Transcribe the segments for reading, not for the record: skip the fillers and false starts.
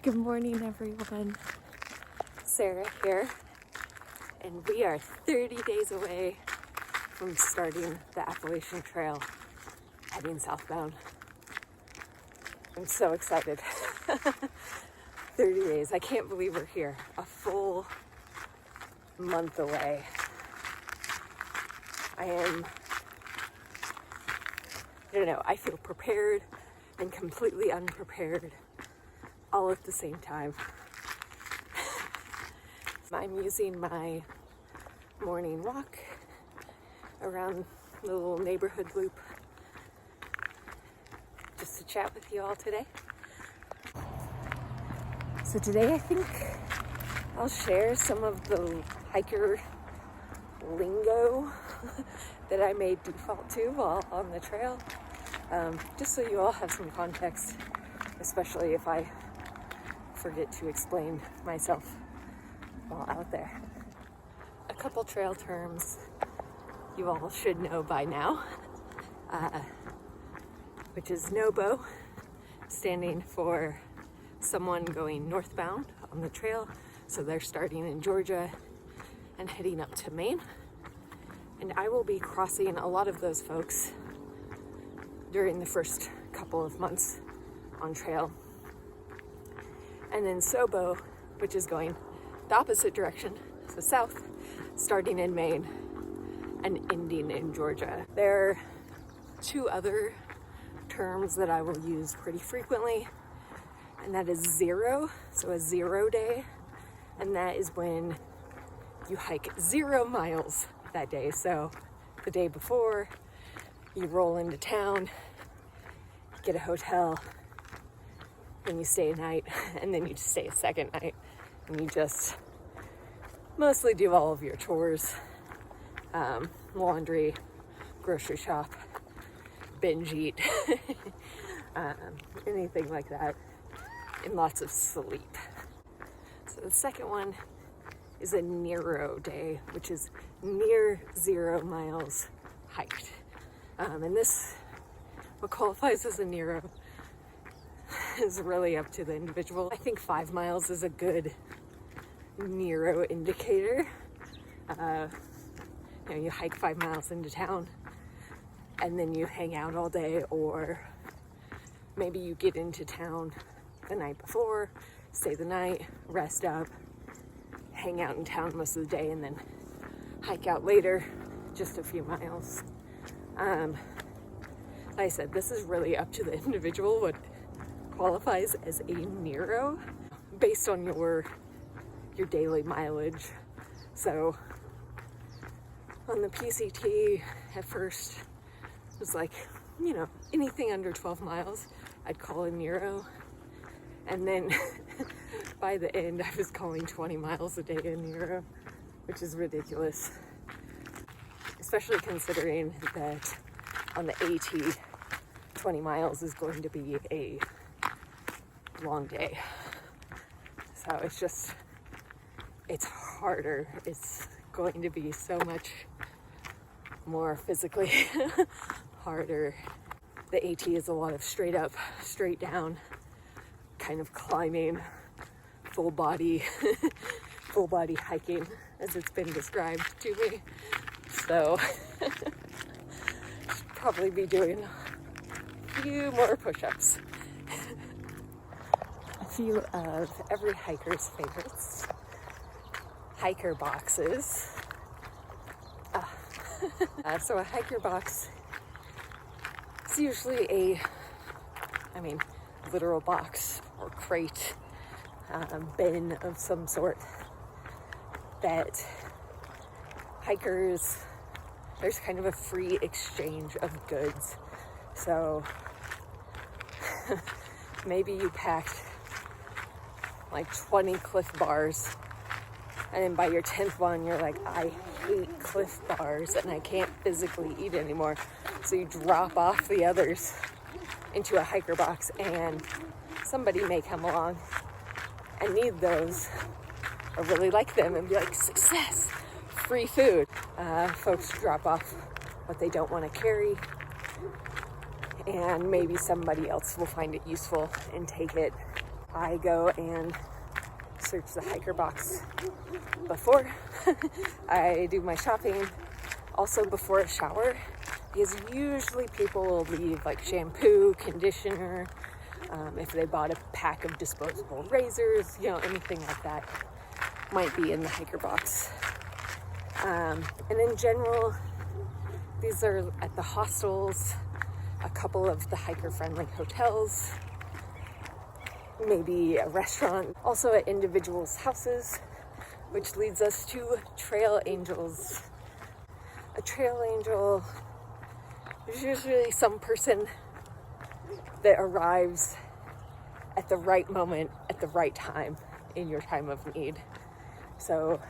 Good morning, everyone. Sarah here, and we are 30 days away from starting the Appalachian Trail, heading southbound. I'm so excited. 30 days. I can't believe we're here. A full month away. I don't know, I feel prepared and completely unprepared all at the same time. I'm using my morning walk around the little neighborhood loop just to chat with you all today. So today I think I'll share some of the hiker lingo that I may default to while on the trail, just so you all have some context, especially if I forget to explain myself while out there. A couple trail terms you all should know by now, which is SOBO, standing for someone going northbound on the trail. So they're starting in Georgia and heading up to Maine. And I will be crossing a lot of those folks during the first couple of months on trail. And then SOBO, which is going the opposite direction, so south, starting in Maine and ending in Georgia. There are two other terms that I will use pretty frequently, and that is zero, so a 0 day, and that is when you hike 0 miles that day. So the day before, you roll into town, get a hotel, and you stay a night, and then you just stay a second night, and you just mostly do all of your chores, laundry, grocery shop, binge eat, anything like that, and lots of sleep. So the second one is a Nero day, which is near 0 miles hiked. And this, what qualifies as a Nero, is really up to the individual. I think 5 miles is a good Nero indicator. You hike 5 miles into town and then you hang out all day, or maybe you get into town the night before, stay the night, rest up, hang out in town most of the day, and then hike out later, just a few miles. Like I said, this is really up to the individual what qualifies as a Nero based on your daily mileage. So on the PCT at first it was like, anything under 12 miles I'd call a Nero, and then by the end I was calling 20 miles a day a Nero, which is ridiculous, especially considering that on the AT 20 miles is going to be a long day. So it's harder. It's going to be so much more physically harder. The AT is a lot of straight up, straight down, kind of climbing, full body hiking, as it's been described to me. So should probably be doing a few more push-ups. A few of every hiker's favorites. Hiker boxes. So a hiker box is usually a literal box or crate, bin of some sort that hikers, there's kind of a free exchange of goods. So maybe you packed like 20 Cliff Bars, and then by your 10th one you're like, I hate Cliff Bars and I can't physically eat anymore. So you drop off the others into a hiker box, and somebody may come along and need those or really like them and be like, success, free food. Folks drop off what they don't want to carry, and maybe somebody else will find it useful and take it I go and search the hiker box before I do my shopping, also before a shower, because usually people will leave like shampoo, conditioner, if they bought a pack of disposable razors, anything like that might be in the hiker box. And in general, these are at the hostels, a couple of the hiker-friendly hotels, maybe a restaurant, also at individuals' houses, which leads us to trail angels. A trail angel is usually some person that arrives at the right moment, at the right time, in your time of need. So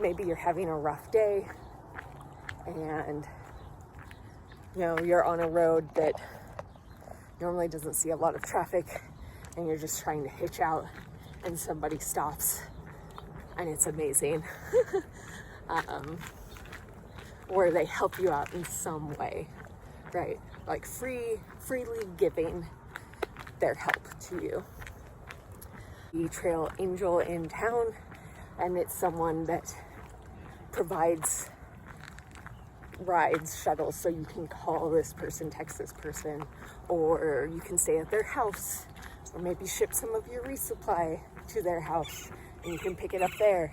maybe you're having a rough day and you're on a road that normally doesn't see a lot of traffic, and you're just trying to hitch out and somebody stops, and it's amazing. Or they help you out in some way, right? Like freely giving their help to you. The trail angel in town, and it's someone that provides rides, shuttles, so you can call this person, text this person, or you can stay at their house, or maybe ship some of your resupply to their house and you can pick it up there.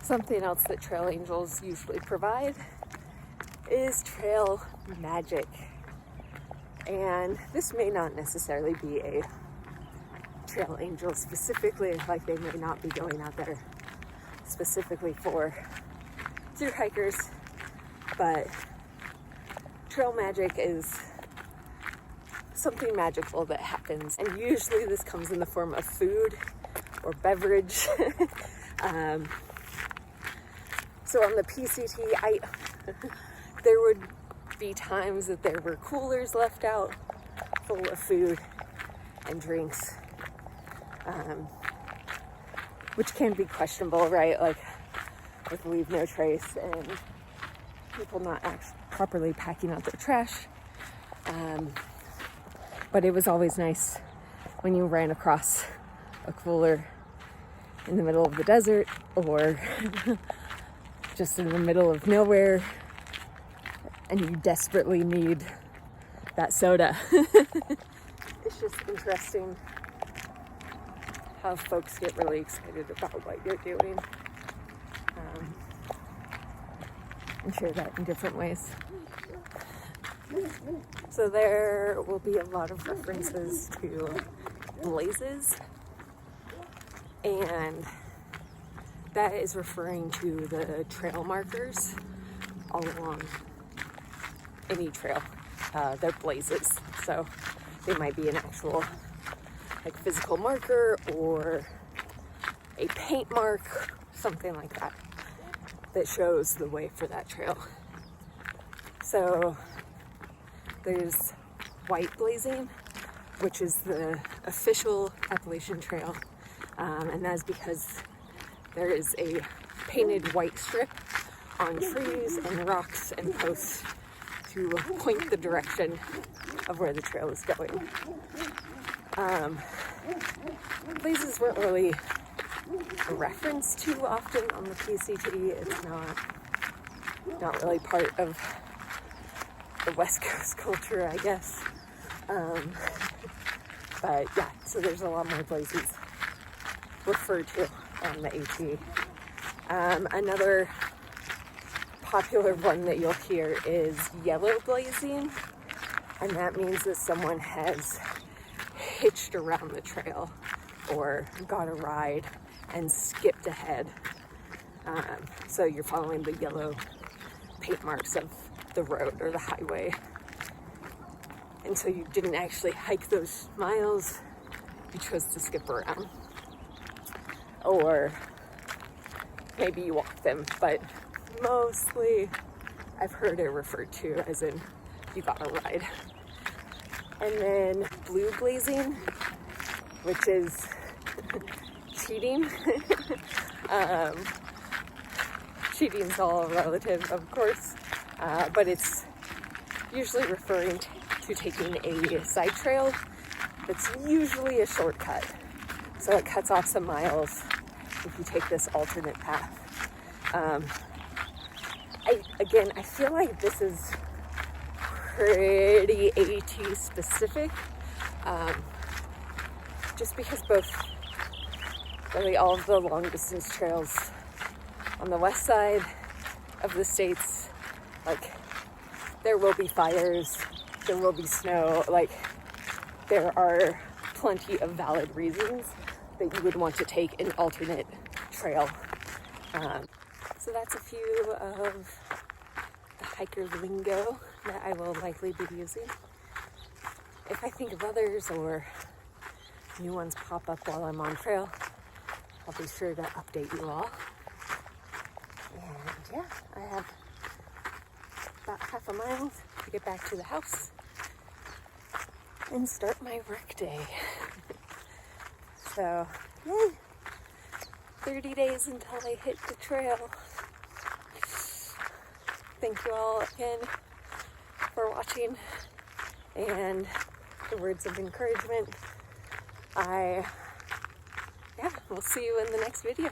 Something else that trail angels usually provide is trail magic. And this may not necessarily be a trail angel specifically, like they may not be going out there specifically for through hikers, but trail magic is something magical that happens, and usually this comes in the form of food or beverage. So on the PCT, there would be times that there were coolers left out full of food and drinks, which can be questionable, right? Like with leave no trace and people not properly packing out their trash. But it was always nice when you ran across a cooler in the middle of the desert or just in the middle of nowhere and you desperately need that soda. It's just interesting how folks get really excited about what you're doing and share that in different ways. So there will be a lot of references to blazes, and that is referring to the trail markers all along any trail. They're blazes, so they might be an actual like physical marker or a paint mark, something like that, that shows the way for that trail. So there's white blazing, which is the official Appalachian Trail, and that's because there is a painted white strip on trees and rocks and posts to point the direction of where the trail is going. Blazes weren't really referenced too often on the PCT. It's not really part of the West Coast culture, I guess. But yeah, so there's a lot more blazes referred to on the AT. Another popular one that you'll hear is yellow blazing, and that means that someone has hitched around the trail or got a ride and skipped ahead. So you're following the yellow paint marks of the road or the highway. And so you didn't actually hike those miles, you chose to skip around. Or maybe you walked them, but mostly I've heard it referred to as in you got a ride. And then blue blazing, which is cheating. Cheating's all relative, of course, but it's usually referring to taking a side trail it's usually a shortcut. So it cuts off some miles if you take this alternate path. I feel like this is pretty AT specific, just because really all of the long distance trails on the west side of the states, like, there will be fires, there will be snow, like, there are plenty of valid reasons that you would want to take an alternate trail. So that's a few of the hiker's lingo that I will likely be using. If I think of others or new ones pop up while I'm on trail, I'll be sure to update you all. And yeah, I have about half a mile to get back to the house and start my work day. So, yay! 30 days until I hit the trail. Thank you all again for watching and the words of encouragement. We'll see you in the next video.